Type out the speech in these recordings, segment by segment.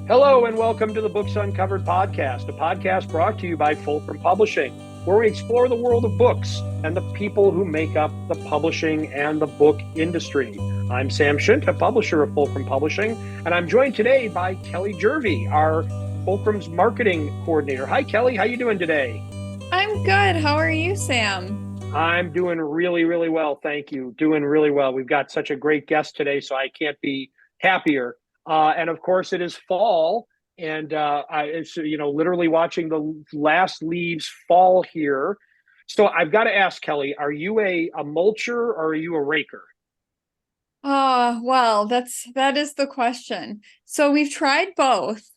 Hello and welcome to the Books Uncovered podcast, a podcast brought to you by Fulcrum Publishing, where we explore the world of books and the people who make up the publishing and the book industry. I'm Sam Scinta, publisher of Fulcrum Publishing, and I'm joined today by Kelly Jervey, our Fulcrum's marketing coordinator. Hi, Kelly. How you doing today? I'm good. How are you, Sam? I'm doing really, really well. Thank you. Doing really well. We've got such a great guest today, so I can't be happier. And of course, it is fall, and it's literally watching the last leaves fall here. So I've got to ask, Kelly, are you a mulcher or are you a raker? Well, that is the question. So we've tried both,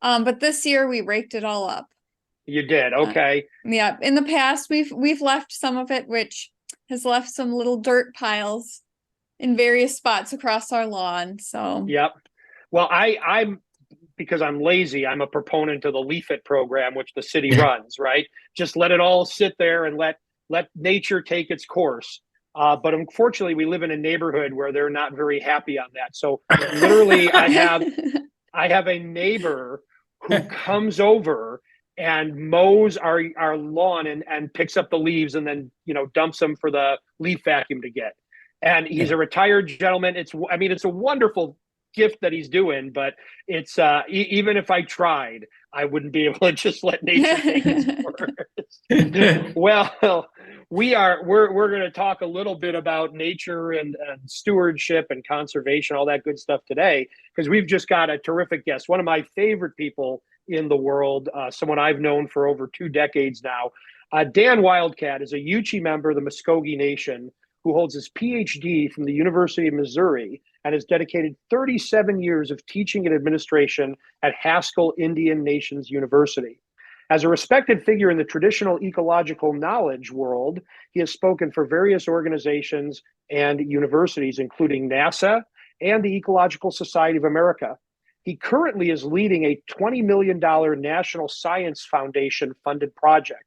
but this year we raked it all up. You did, okay. Yeah. In the past, we've left some of it, which has left some little dirt piles in various spots across our lawn. So Yep. Well, I'm because I'm lazy, I'm a proponent of the Leaf It program, which the city runs, right? Just let it all sit there and let nature take its course. But unfortunately, we live in a neighborhood where they're not very happy on that. So literally, I have a neighbor who comes over and mows our lawn and picks up the leaves and then dumps them for the leaf vacuum to get. And he's a retired gentleman. It's a wonderful gift that he's doing, but it's even if I tried, I wouldn't be able to just let nature take its course. Well, we're going to talk a little bit about nature and stewardship and conservation, all that good stuff today, because we've just got a terrific guest, one of my favorite people in the world, someone I've known for over 2 decades now. Dan Wildcat is a Yuchi member of the Muskogee Nation who holds his PhD from the University of Missouri and has dedicated 37 years of teaching and administration at Haskell Indian Nations University. As a respected figure in the traditional ecological knowledge world, he has spoken for various organizations and universities, including NASA and the Ecological Society of America. He currently is leading a $20 million National Science Foundation funded project.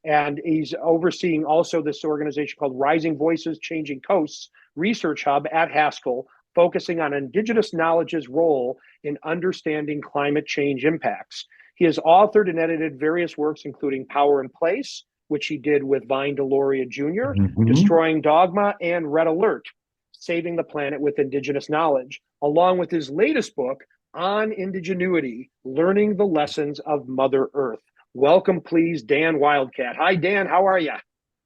And he's overseeing also this organization called Rising Voices, Changing Coasts Research Hub at Haskell, focusing on indigenous knowledge's role in understanding climate change impacts. He has authored and edited various works, including Power and Place, which he did with Vine Deloria Jr., Destroying Dogma, and Red Alert, Saving the Planet with Indigenous Knowledge, along with his latest book on indigenuity, Learning the Lessons of Mother Earth. Welcome, please, Dan Wildcat. Hi, Dan. How are you?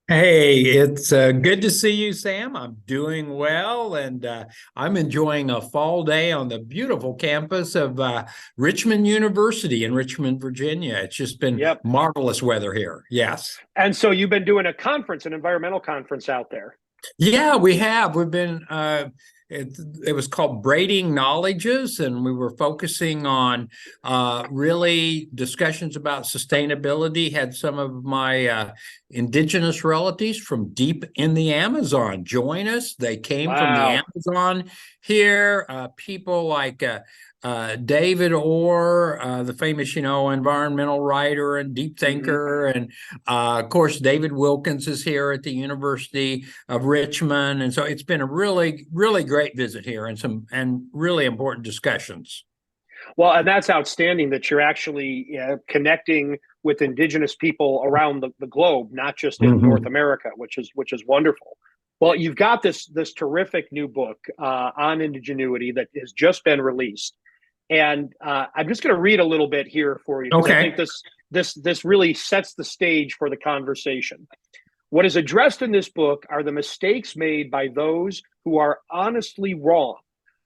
Hey, it's good to see you, Sam. I'm doing well, and I'm enjoying a fall day on the beautiful campus of Richmond University in Richmond, Virginia. It's just been marvelous weather here. Yes. And so you've been doing a conference, an environmental conference out there. Yeah, we have. We've been, it was called Braiding Knowledges, and we were focusing on really discussions about sustainability. Had some of my indigenous relatives from deep in the Amazon join us. They came from the Amazon here. People like David Orr, the famous, environmental writer and deep thinker. And of course, David Wilkins is here at the University of Richmond. And so it's been a really, really great visit here and really important discussions. Well, and that's outstanding that you're actually connecting with indigenous people around the globe, not just in North America, which is wonderful. Well, you've got this terrific new book on indigenuity that has just been released. And I'm just going to read a little bit here for you, because I think this really sets the stage for the conversation. What is addressed in this book are the mistakes made by those who are honestly wrong,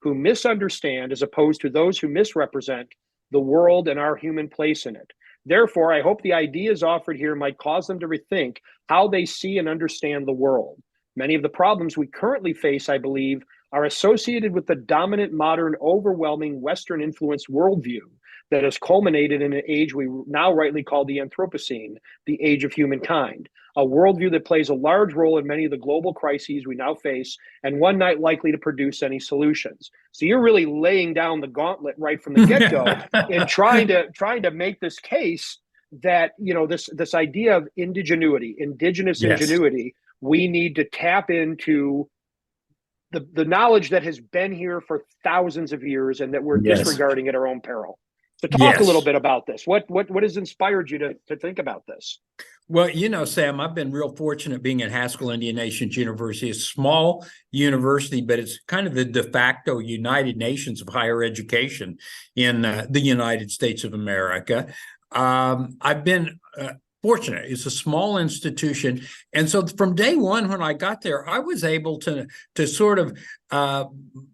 who misunderstand, as opposed to those who misrepresent the world and our human place in it. Therefore, I hope the ideas offered here might cause them to rethink how they see and understand the world. Many of the problems we currently face, I believe, are associated with the dominant, modern, overwhelming Western-influenced worldview that has culminated in an age we now rightly call the Anthropocene, the age of humankind, a worldview that plays a large role in many of the global crises we now face, and one not likely to produce any solutions. So you're really laying down the gauntlet right from the get-go in trying to make this case that, this idea of indigenuity, indigenous ingenuity, we need to tap into the knowledge that has been here for thousands of years and that we're disregarding at our own peril. So talk a little Yes. bit about this. What has inspired you to think about this? Well, Sam, I've been real fortunate being at Haskell Indian Nations University, a small university, but it's kind of the de facto United Nations of higher education in the United States of America. I've been fortunate. It's a small institution. And so from day one, when I got there, I was able to sort of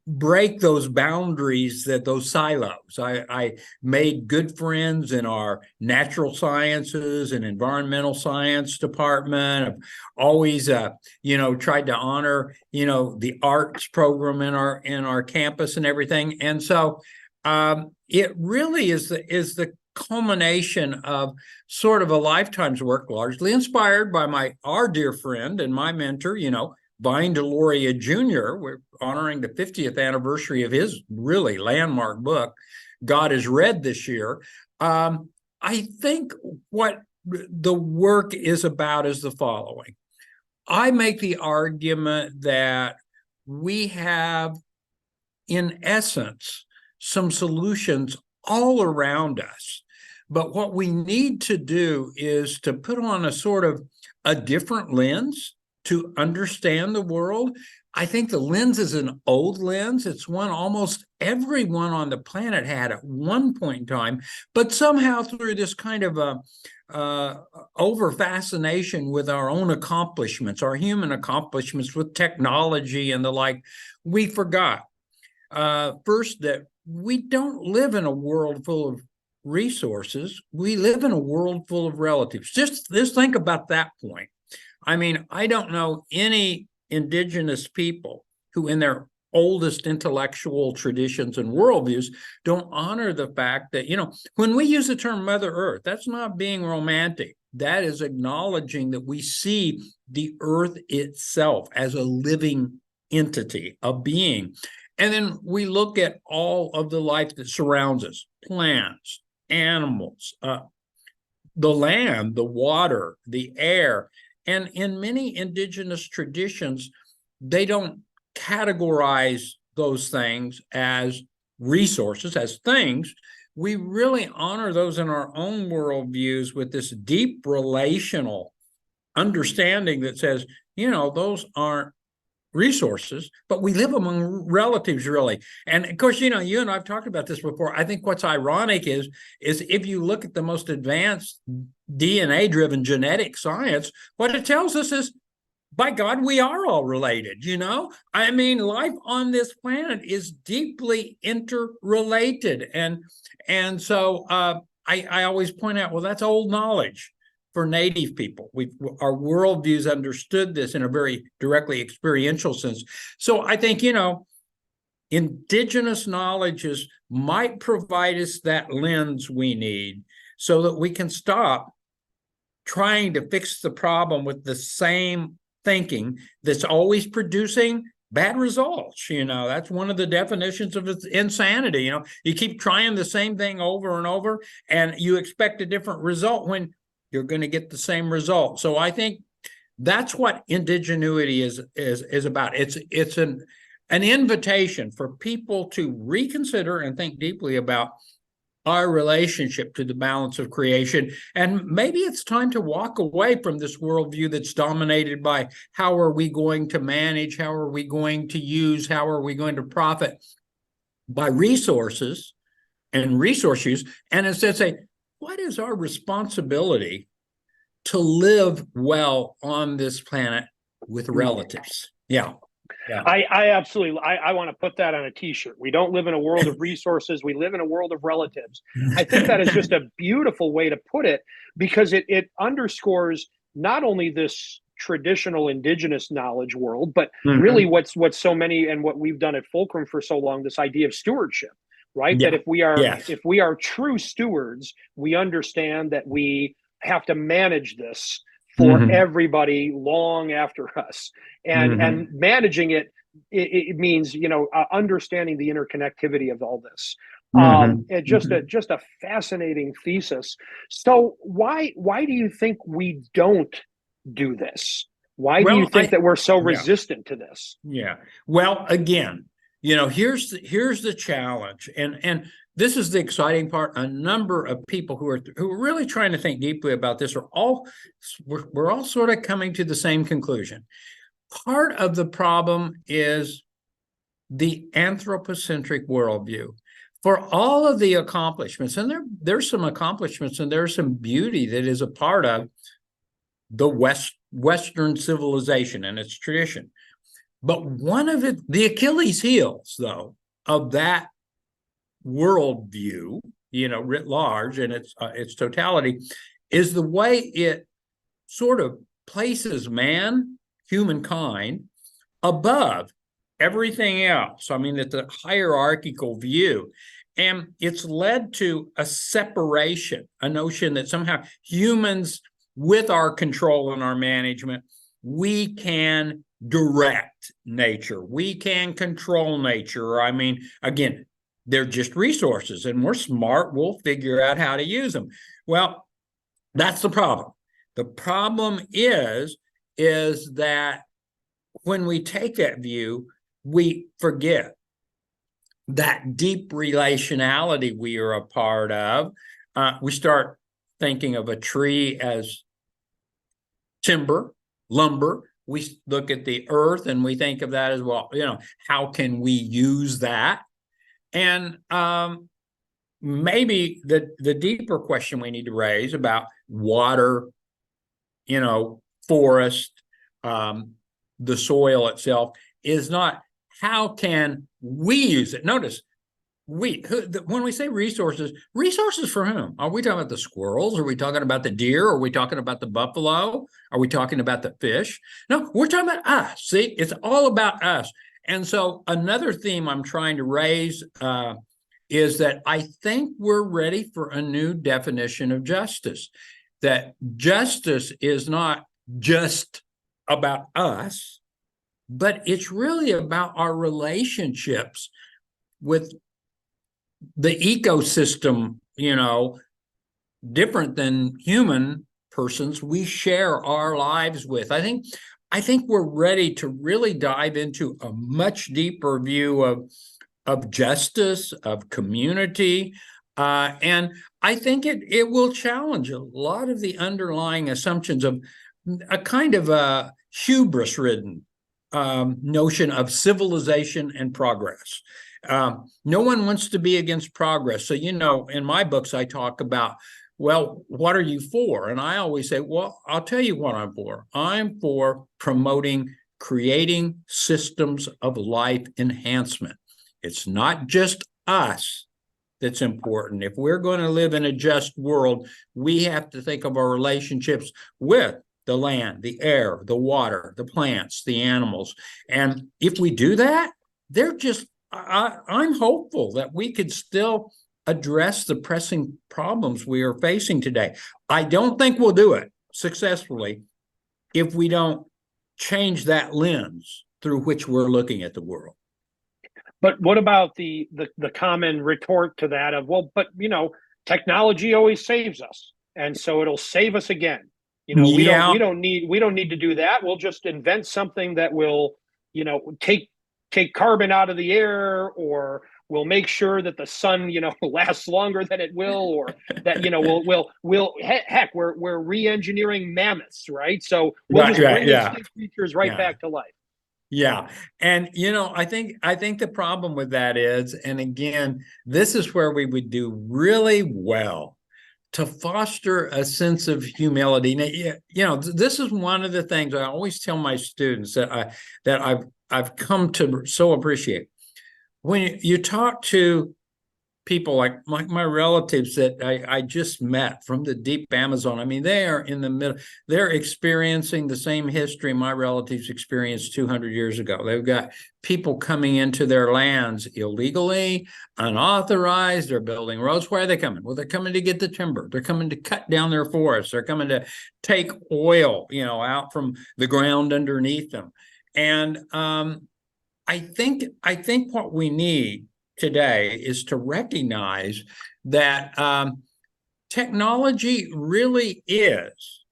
break those boundaries, those silos. I made good friends in our natural sciences and environmental science department. I've always, tried to honor, the arts program in our campus and everything. And so it really is the culmination of sort of a lifetime's work, largely inspired by our dear friend and my mentor, Vine Deloria Jr. We're honoring the 50th anniversary of his really landmark book, God Is Red, this year. I think what the work is about is the following. I make the argument that we have, in essence, some solutions all around us. But what we need to do is to put on a sort of a different lens to understand the world. I think the lens is an old lens. It's one almost everyone on the planet had at one point in time, but somehow through this kind of over fascination with our own accomplishments, our human accomplishments with technology and the like, we forgot first that we don't live in a world full of resources. We live in a world full of relatives. Just think about that point. I mean, I don't know any indigenous people who in their oldest intellectual traditions and worldviews don't honor the fact that, when we use the term Mother Earth, that's not being romantic. That is acknowledging that we see the earth itself as a living entity, a being. And then we look at all of the life that surrounds us, plants, animals, the land, the water, the air. And in many indigenous traditions, they don't categorize those things as resources, as things. We really honor those in our own worldviews with this deep relational understanding that says, those aren't resources, but we live among relatives, really. And of course, you and I've talked about this before. I think what's ironic is if you look at the most advanced DNA-driven genetic science, what it tells us is, by God, we are all related, I mean, life on this planet is deeply interrelated. And so I always point out, well, that's old knowledge for Native people. Our worldviews understood this in a very directly experiential sense. So I think, indigenous knowledges might provide us that lens we need so that we can stop trying to fix the problem with the same thinking that's always producing bad results. That's one of the definitions of insanity. You keep trying the same thing over and over, and you expect a different result when you're going to get the same result. So I think that's what indigenuity is about. It's an invitation for people to reconsider and think deeply about our relationship to the balance of creation. And maybe it's time to walk away from this worldview that's dominated by how are we going to manage, how are we going to use, how are we going to profit by resources and resource use, and instead say, what is our responsibility to live well on this planet with relatives? Yeah. I absolutely, I want to put that on a t-shirt. We don't live in a world of resources. We live in a world of relatives. I think that is just a beautiful way to put it, because it underscores not only this traditional indigenous knowledge world, but really what's so many, and what we've done at Fulcrum for so long, this idea of stewardship, right? Yeah. That if we are true stewards, we understand that we have to manage this for everybody long after us, and managing it means understanding the interconnectivity of all this. And just a fascinating thesis. So why do you think we don't do this? Why do you think that we're so resistant to this? Yeah. Well, again, here's the challenge, and this is the exciting part. A number of people who are really trying to think deeply about this we're all sort of coming to the same conclusion. Part of the problem is the anthropocentric worldview. For all of the accomplishments, and there's some accomplishments and there's some beauty that is a part of the Western civilization and its tradition. But one of the Achilles heels, though, of that worldview, writ large and its totality, is the way it sort of places humankind, above everything else. I mean, it's a hierarchical view. And it's led to a separation, a notion that somehow humans, with our control and our management, we can direct nature. We can control nature. I mean, again, they're just resources, and we're smart. We'll figure out how to use them. Well, that's the problem. The problem is that when we take that view, we forget that deep relationality we are a part of. We start thinking of a tree as timber, lumber. We look at the earth and we think of that as, well, how can we use that? And maybe the deeper question we need to raise about water, forest, the soil itself, is not how can we use it. Notice, when we say resources for whom? Are we talking about the squirrels? Are we talking about the deer? Are we talking about the buffalo? Are we talking about the fish? No, we're talking about us. See, it's all about us. And so another theme I'm trying to raise is that I think we're ready for a new definition of justice, that justice is not just about us, but it's really about our relationships with the ecosystem, different than human persons we share our lives with. I think we're ready to really dive into a much deeper view of justice, of community, and I think it will challenge a lot of the underlying assumptions of a kind of a hubris-ridden notion of civilization and progress. No one wants to be against progress. So, in my books, I talk about, well, what are you for? And I always say, well, I'll tell you what I'm for. I'm for creating systems of life enhancement. It's not just us that's important. If we're going to live in a just world, we have to think of our relationships with the land, the air, the water, the plants, the animals. And if we do that, I'm hopeful that we could still address the pressing problems we are facing today. I don't think we'll do it successfully if we don't change that lens through which we're looking at the world. But what about the common retort to that of, well, but technology always saves us, and so it'll save us again. We don't need to do that. We'll just invent something that will, take carbon out of the air, or we'll make sure that the sun, lasts longer than it will, or that, we're re-engineering mammoths, right? So we'll just bring extinct creatures back to life. Yeah. And, I think the problem with that is, and again, this is where we would do really well to foster a sense of humility. This is one of the things I always tell my students that I've come to so appreciate. When you talk to people like my relatives that I just met from the deep Amazon, I mean, they are in the middle, they're experiencing the same history my relatives experienced 200 years ago. They've got people coming into their lands illegally, unauthorized, they're building roads. Why are they coming? Well, they're coming to get the timber. They're coming to cut down their forests. They're coming to take oil, out from the ground underneath them. And I think what we need today is to recognize that technology really is,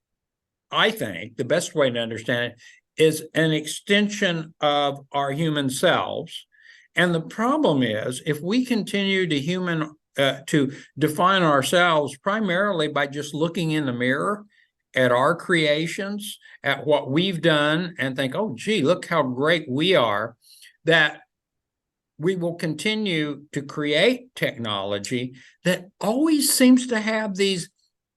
I think, the best way to understand it is an extension of our human selves. And the problem is, if we continue to define ourselves primarily by just looking in the mirror at our creations, at what we've done, and think, oh, gee, look how great we are, that we will continue to create technology that always seems to have these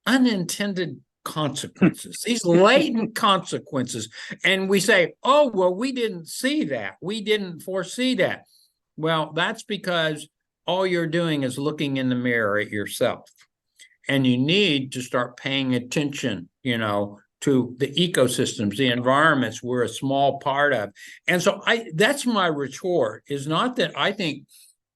unintended consequences, these latent consequences. And we say, oh, well, we didn't see that. We didn't foresee that. Well, that's because all you're doing is looking in the mirror at yourself. And you need to start paying attention, to the ecosystems, the environments we're a small part of. And so that's my retort, is not that I think,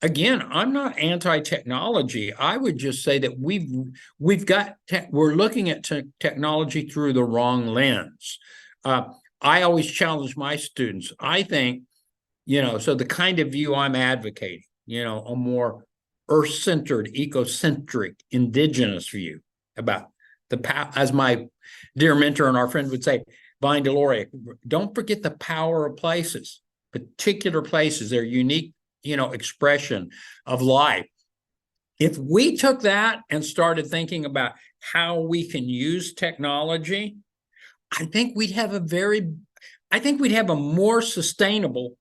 again, I'm not anti-technology. I would just say that we're looking at technology through the wrong lens. I always challenge my students. I think, so the kind of view I'm advocating, a more earth-centered, ecocentric, indigenous view about as my dear mentor and our friend would say, Vine Deloria, don't forget the power of places, particular places, their unique, expression of life. If we took that and started thinking about how we can use technology, I think we'd have a more sustainable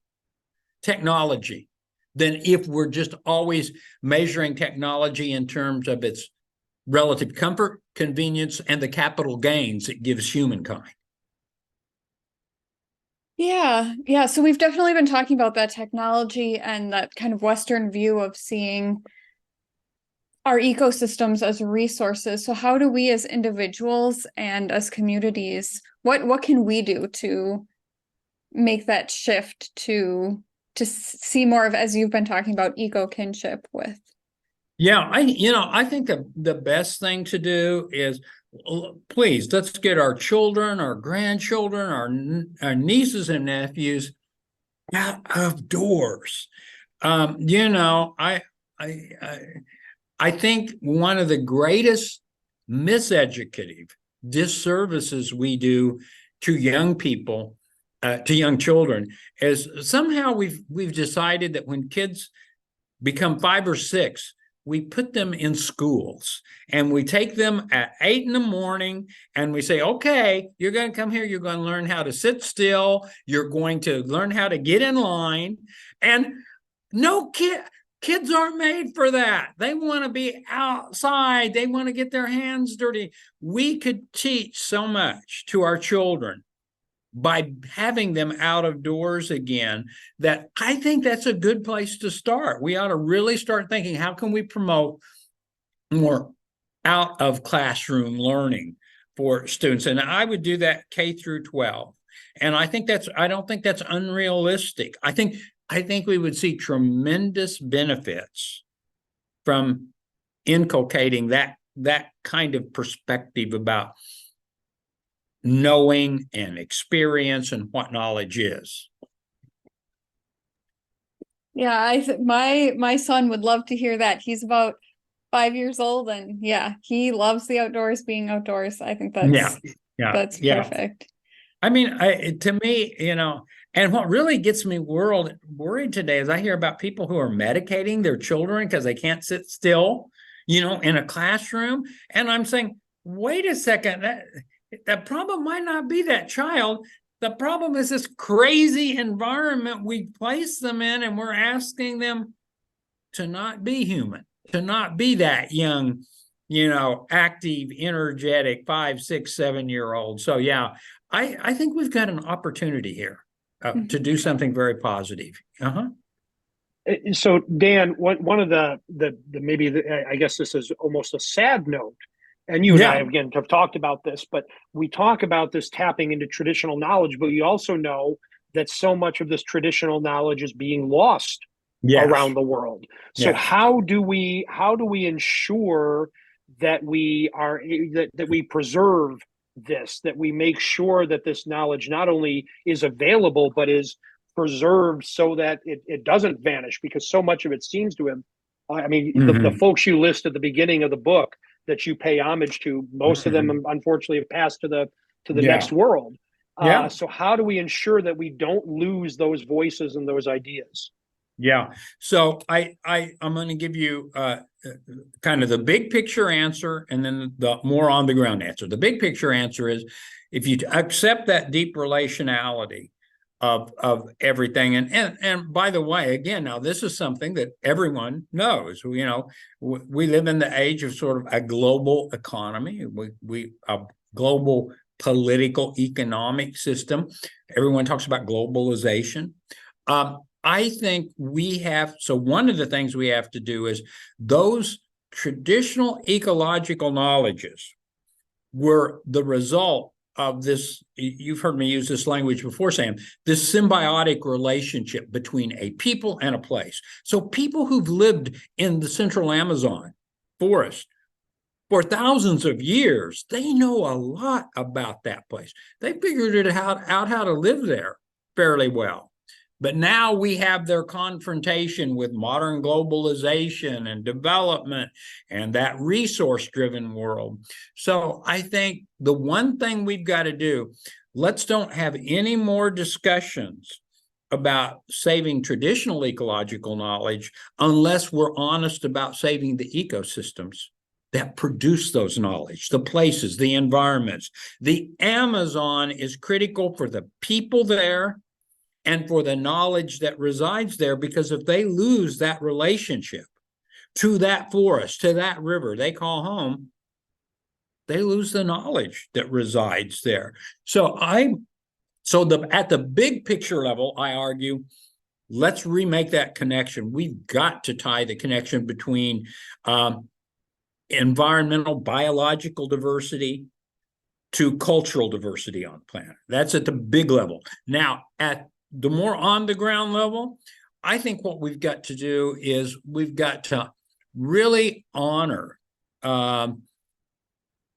technology than if we're just always measuring technology in terms of its relative comfort, convenience, and the capital gains it gives humankind. Yeah. So we've definitely been talking about that technology and that kind of Western view of seeing our ecosystems as resources. So how do we as individuals and as communities, what can we do to make that shift to see more of, as you've been talking about, eco-kinship with? Yeah, I think the best thing to do is, please, let's get our children, our grandchildren, our nieces and nephews out of doors. I think one of the greatest miseducative disservices we do to young people, to young children, is somehow we've decided that when kids become 5 or 6, we put them in schools and we take them at 8 a.m. and we say, okay, you're going to come here. You're going to learn how to sit still. You're going to learn how to get in line. And no kids aren't made for that. They want to be outside. They want to get their hands dirty. We could teach so much to our children by having them out of doors again, that I think that's a good place to start. We ought to really start thinking, how can we promote more out of classroom learning for students? And I would do that K through 12. And I don't think that's unrealistic. I think we would see tremendous benefits from inculcating that kind of perspective about knowing and experience and what knowledge is. Yeah, my son would love to hear that. He's about 5 years old, and yeah, he loves the outdoors, being outdoors. I think that's perfect. I mean, to me, and what really gets me worried today is I hear about people who are medicating their children because they can't sit still, in a classroom. And I'm saying, wait a second, that problem might not be that child. The problem is this crazy environment we place them in, and we're asking them to not be human, to not be that young, active, energetic 5, 6, 7-year-old. So yeah, I think we've got an opportunity here to do something very positive. So Dan, one of the I guess this is almost a sad note. And you and I, again, have talked about this, but we talk about this tapping into traditional knowledge, but we also know that so much of this traditional knowledge is being lost around the world. So how do we ensure that we preserve this, that we make sure that this knowledge not only is available, but is preserved so that it doesn't vanish? Because so much of it seems to have, the folks you list at the beginning of the book that you pay homage to, most of them unfortunately have passed to the next world. So how do we ensure that we don't lose those voices and those ideas? Yeah. So I'm going to give you kind of the big picture answer and then the more on the ground answer. The big picture answer is if you accept that deep relationality of everything, and by the way, again, now this is something that everyone knows. You know, we live in the age of sort of a global economy. We a global political economic system. Everyone talks about globalization. I think so one of the things we have to do is those traditional ecological knowledges were the result of this, you've heard me use this language before, Sam, this symbiotic relationship between a people and a place. So people who've lived in the central Amazon forest for thousands of years, they know a lot about that place. They figured it out how to live there fairly well. But now we have their confrontation with modern globalization and development and that resource-driven world. So I think the one thing we've got to do, let's don't have any more discussions about saving traditional ecological knowledge unless we're honest about saving the ecosystems that produce those knowledge, the places, the environments. The Amazon is critical for the people there and for the knowledge that resides there, because if they lose that relationship to that forest, to that river they call home, they lose the knowledge that resides there. So at the big picture level, I argue, let's remake that connection. We've got to tie the connection between environmental, biological diversity to cultural diversity on the planet. That's at the big level. Now, at the more on the ground level, I think what we've got to do is we've got to really honor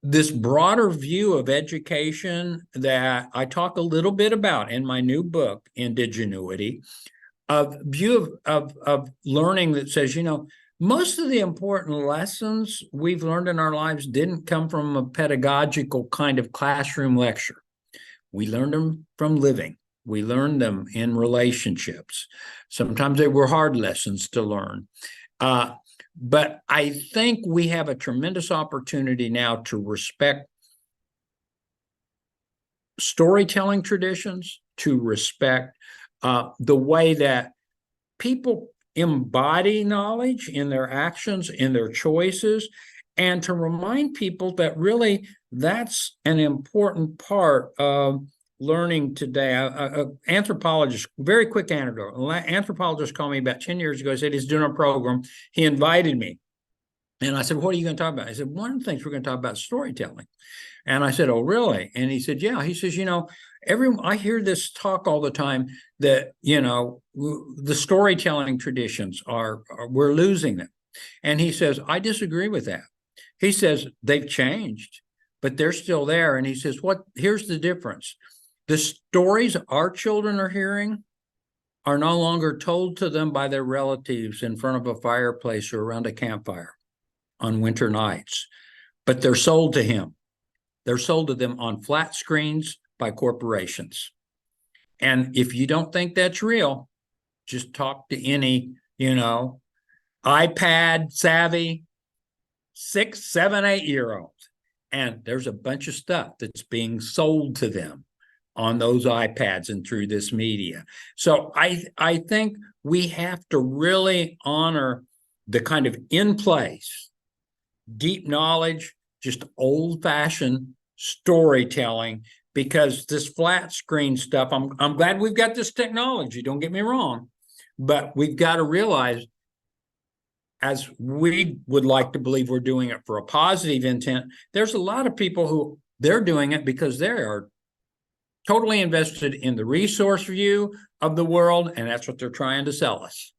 this broader view of education that I talk a little bit about in my new book, Indigenuity, of view of learning that says, you know, most of the important lessons we've learned in our lives didn't come from a pedagogical kind of classroom lecture. We learned them from living. We learned them in relationships. Sometimes they were hard lessons to learn. But I think we have a tremendous opportunity now to respect storytelling traditions, to respect the way that people embody knowledge in their actions, in their choices, and to remind people that really that's an important part of learning today. Anthropologist, very quick anecdote. An anthropologist called me about 10 years ago. He said he's doing a program. He invited me. And I said, what are you going to talk about? He said, one of the things we're going to talk about is storytelling. And I said, oh, really? And he said, yeah. He says, you know, I hear this talk all the time that, you know, the storytelling traditions we're losing them. And he says, I disagree with that. He says, they've changed, but they're still there. And he says, here's the difference. The stories our children are hearing are no longer told to them by their relatives in front of a fireplace or around a campfire on winter nights, but they're sold to him. They're sold to them on flat screens by corporations. And if you don't think that's real, just talk to any, you know, iPad savvy 6, 7, 8-year-old. And there's a bunch of stuff that's being sold to them on those iPads and through this media. So I think we have to really honor the kind of in place, deep knowledge, just old-fashioned storytelling, because this flat screen stuff, I'm glad we've got this technology, don't get me wrong, but we've got to realize, as we would like to believe we're doing it for a positive intent, there's a lot of people who they're doing it because they are totally invested in the resource view of the world, and that's what they're trying to sell us.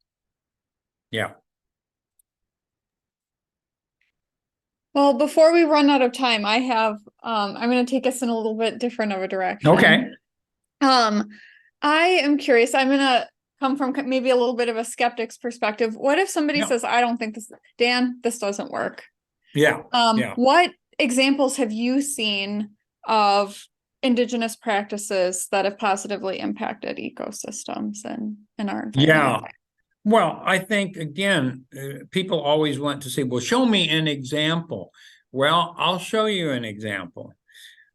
Yeah. Well, before we run out of time, I have I'm going to take us in a little bit different of a direction. Okay. I am curious. I'm going to come from maybe a little bit of a skeptic's perspective. What if somebody says, I don't think this doesn't work? Yeah. What examples have you seen of indigenous practices that have positively impacted ecosystems and our environment? Well, I think, again, people always want to say, well, show me an example. Well, I'll show you an example.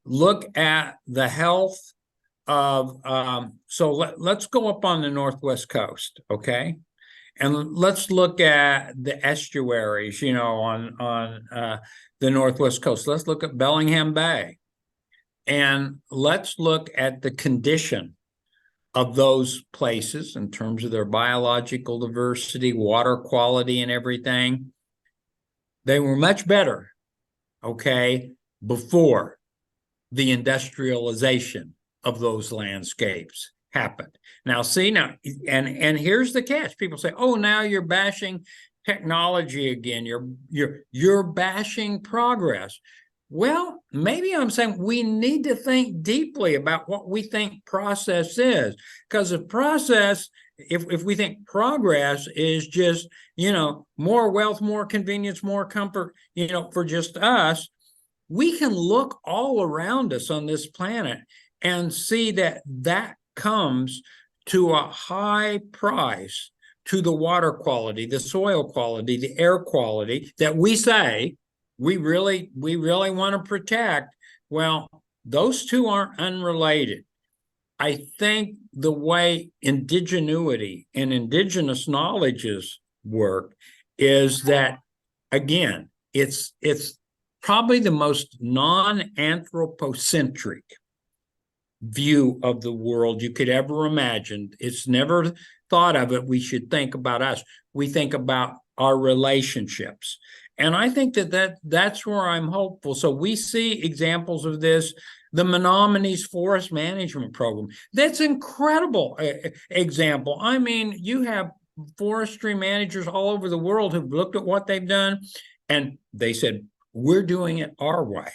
Look at the health of, so let's go up on the Northwest coast, okay? And let's look at the estuaries, on the Northwest coast. Let's look at Bellingham Bay. And let's look at the condition of those places in terms of their biological diversity, water quality, and everything. They were much better, okay, before the industrialization of those landscapes happened. Now, and here's the catch. People say, "Oh, now you're bashing technology again. You're bashing progress." Well, maybe I'm saying we need to think deeply about what we think process is. Because if we think progress is just, more wealth, more convenience, more comfort, for just us, we can look all around us on this planet and see that comes to a high price to the water quality, the soil quality, the air quality that we say we really want to protect. Well, those two aren't unrelated. I think the way indigenuity and indigenous knowledges work is that, again, it's probably the most non-anthropocentric view of the world you could ever imagine. It's never thought of it. We should think about us. We think about our relationships. And I think that's where I'm hopeful. So we see examples of this. The Menominee Forest Management Program. That's an incredible example. I mean, you have forestry managers all over the world who've looked at what they've done, and they said, we're doing it our way,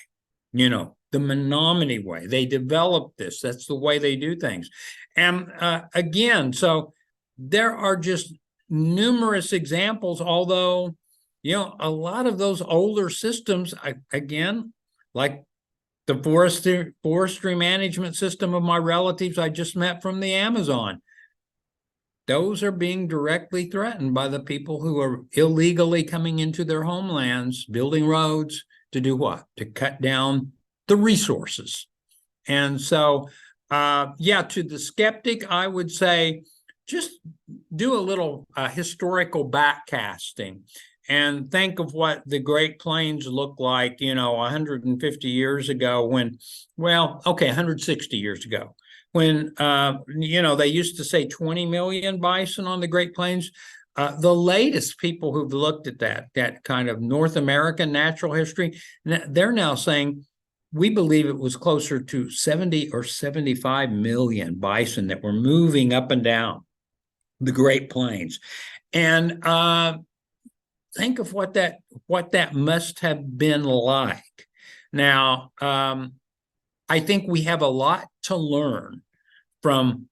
the Menominee way. They developed this. That's the way they do things. And again, so there are just numerous examples, although, a lot of those older systems, again, like the forestry management system of my relatives I just met from the Amazon, those are being directly threatened by the people who are illegally coming into their homelands, building roads to do what? To cut down the resources. And so, to the skeptic, I would say just do a little historical backcasting and think of what the Great Plains looked like, 150 years ago 160 years ago, when, they used to say 20 million bison on the Great Plains. The latest people who've looked at that kind of North American natural history, they're now saying we believe it was closer to 70 or 75 million bison that were moving up and down the Great Plains. And think of what that must have been like. Now, I think we have a lot to learn from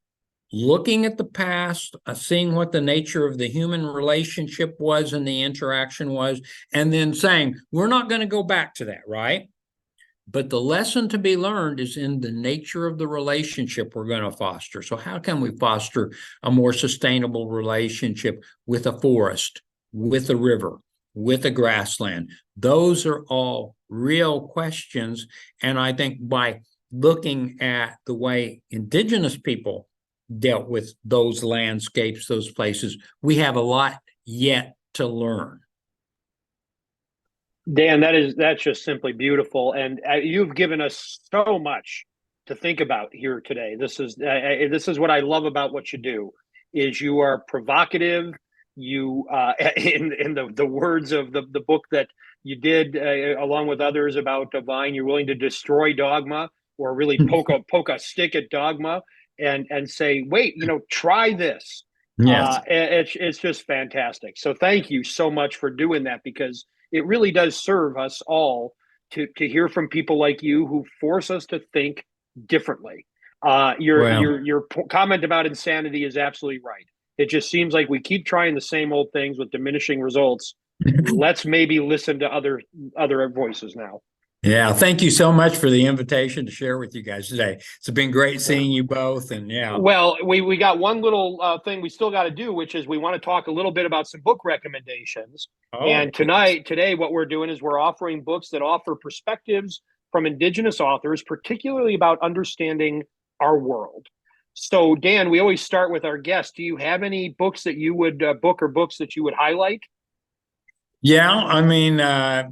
looking at the past, seeing what the nature of the human relationship was and the interaction was, and then saying, we're not going to go back to that, right? But the lesson to be learned is in the nature of the relationship we're going to foster. So how can we foster a more sustainable relationship with a forest, with a river, with a grassland? Those are all real questions. And I think by looking at the way indigenous people dealt with those landscapes, those places, we have a lot yet to learn. Dan, that's just simply beautiful, and you've given us so much to think about here today. This is what I love about what you do, is you are provocative. You, in the words of the book that you did along with others about Vine, you're willing to destroy dogma, or really poke a stick at dogma, and say, wait, try this. Yes. It's just fantastic. So thank you so much for doing that, because it really does serve us all to hear from people like you who force us to think differently. Your comment about insanity is absolutely right. It just seems like we keep trying the same old things with diminishing results. Let's maybe listen to other voices now. Yeah, thank you so much for the invitation to share with you guys today. It's been great seeing you both, and yeah. Well, we got one little thing we still got to do, which is we want to talk a little bit about some book recommendations. And today, what we're doing is we're offering books that offer perspectives from indigenous authors, particularly about understanding our world. So, Dan, we always start with our guests. Do you have any books that you would books that you would highlight? Yeah, I mean, I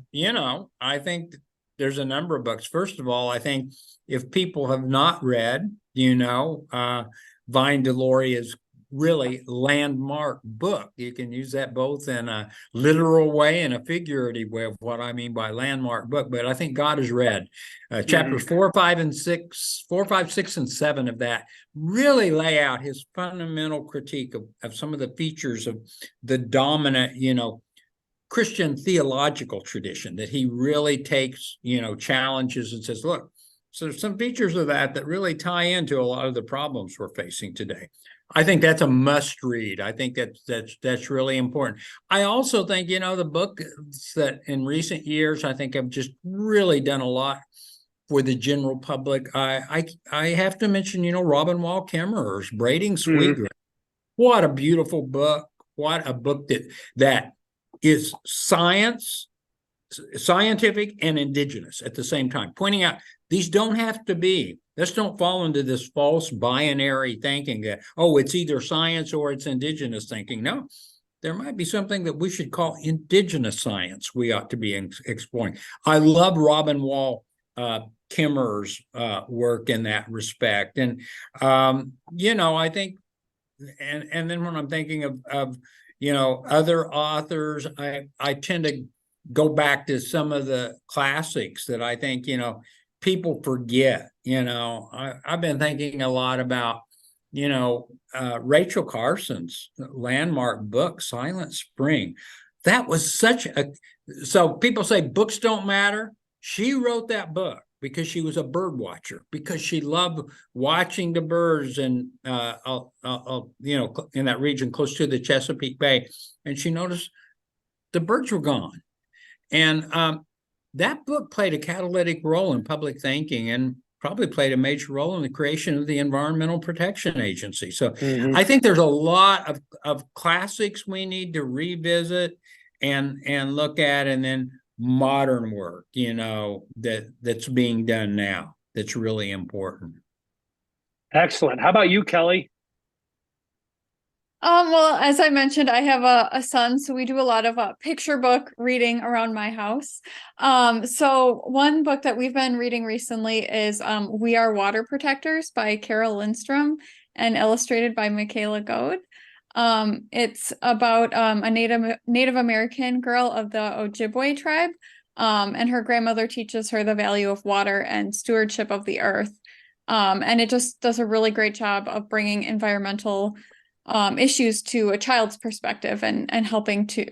think there's a number of books. First of all, I think if people have not read, Vine Deloria's really landmark book. You can use that both in a literal way and a figurative way of what I mean by landmark book. But I think God has read chapters 4, 5, 6, and 7 of that really lay out his fundamental critique of some of the features of the dominant, Christian theological tradition that he really takes, challenges and says, look, so there's some features of that really tie into a lot of the problems we're facing today. I think that's a must read. I think that's really important. I also think, the book that in recent years, I think have just really done a lot for the general public. I have to mention, Robin Wall Kimmerer's Braiding Sweetgrass. What a beautiful book. What a book that is scientific and indigenous at the same time, pointing out these don't have to be, let's don't fall into this false binary thinking that, it's either science or it's indigenous thinking. No, there might be something that we should call indigenous science we ought to be exploring. I love Robin Wall Kimmerer's work in that respect. And, I think, and then when I'm thinking of other authors, I tend to go back to some of the classics that I think, people forget. I've been thinking a lot about, Rachel Carson's landmark book, Silent Spring. That was so people say books don't matter. She wrote that book because she was a bird watcher, because she loved watching the birds and, in that region close to the Chesapeake Bay. And she noticed the birds were gone. And that book played a catalytic role in public thinking and probably played a major role in the creation of the Environmental Protection Agency. So I think there's a lot of classics we need to revisit and look at, and then modern work, that's being done now that's really important. Excellent. How about you, Kelly? Well, as I mentioned, I have a son, so we do a lot of picture book reading around my house. So one book that we've been reading recently is We Are Water Protectors by Carol Lindstrom and illustrated by Michaela Goad. It's about a Native American girl of the Ojibwe tribe, and her grandmother teaches her the value of water and stewardship of the earth. And it just does a really great job of bringing environmental issues to a child's perspective and helping to,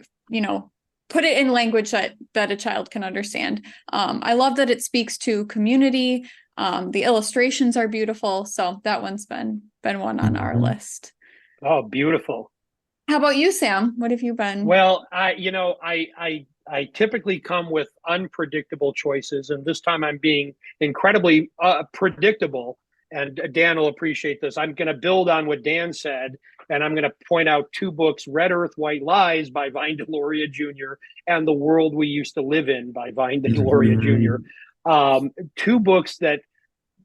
put it in language that a child can understand. I love that it speaks to community. The illustrations are beautiful. So that one's been one on our list. Oh, beautiful. How about you, Sam? What have you been? Well, I typically come with unpredictable choices, and this time I'm being incredibly predictable. And Dan will appreciate this. I'm going to build on what Dan said, and I'm going to point out two books: Red Earth, White Lies by Vine Deloria Jr. and The World We Used to Live In by Vine Deloria Jr. Two books that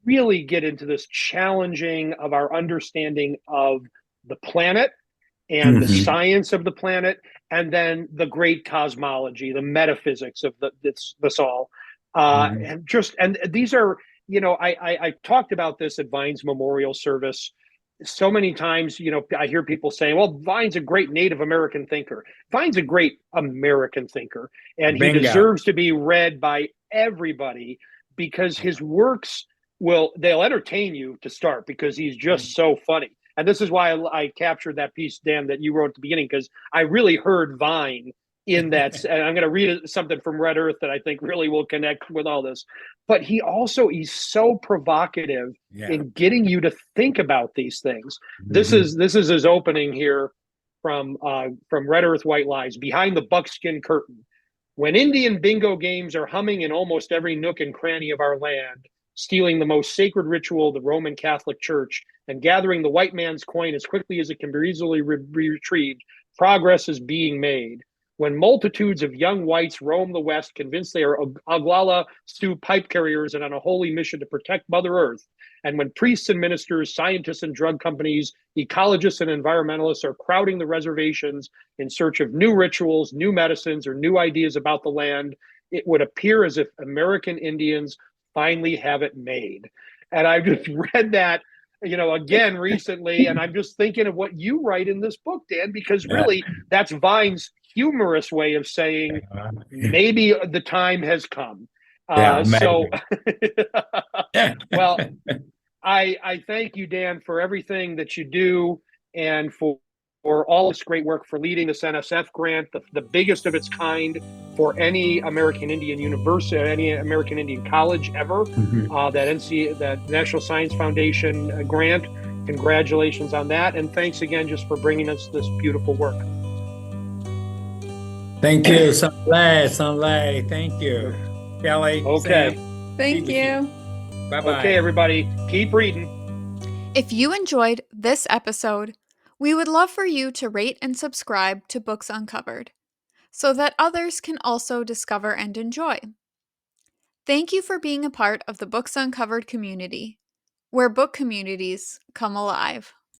really get into this challenging of our understanding of the planet and the science of the planet, and then the great cosmology, the metaphysics of this all. And these are, I talked about this at Vine's memorial service so many times. I hear people saying, well, Vine's a great Native American thinker. Vine's a great American thinker, and he deserves to be read by everybody because his works they'll entertain you to start, because he's just so funny. And this is why I captured that piece, Dan, that you wrote at the beginning, because I really heard Vine in that. And I'm going to read something from Red Earth that I think really will connect with all this. But he's so provocative in getting you to think about these things. This is his opening here from Red Earth, White Lies, Behind the Buckskin Curtain. When Indian bingo games are humming in almost every nook and cranny of our land, stealing the most sacred ritual of the Roman Catholic Church and gathering the white man's coin as quickly as it can be easily retrieved, progress is being made. When multitudes of young whites roam the West, convinced they are Oglala Sioux pipe carriers and on a holy mission to protect Mother Earth, and when priests and ministers, scientists and drug companies, ecologists and environmentalists are crowding the reservations in search of new rituals, new medicines, or new ideas about the land, it would appear as if American Indians finally have it made. And I just read that, again recently, and I'm just thinking of what you write in this book, Dan, because really that's Vine's humorous way of saying maybe the time has come. So, well, I thank you, Dan, for everything that you do and for all this great work, for leading this NSF grant, the biggest of its kind for any American Indian university, any American Indian college ever. That National Science Foundation grant. Congratulations on that, and thanks again just for bringing us this beautiful work. Thank you, Sanlay. Thank you, Kelly. Okay. Sam. Thank you. Bye-bye. Okay, everybody, keep reading. If you enjoyed this episode, we would love for you to rate and subscribe to Books Uncovered so that others can also discover and enjoy. Thank you for being a part of the Books Uncovered community, where book communities come alive.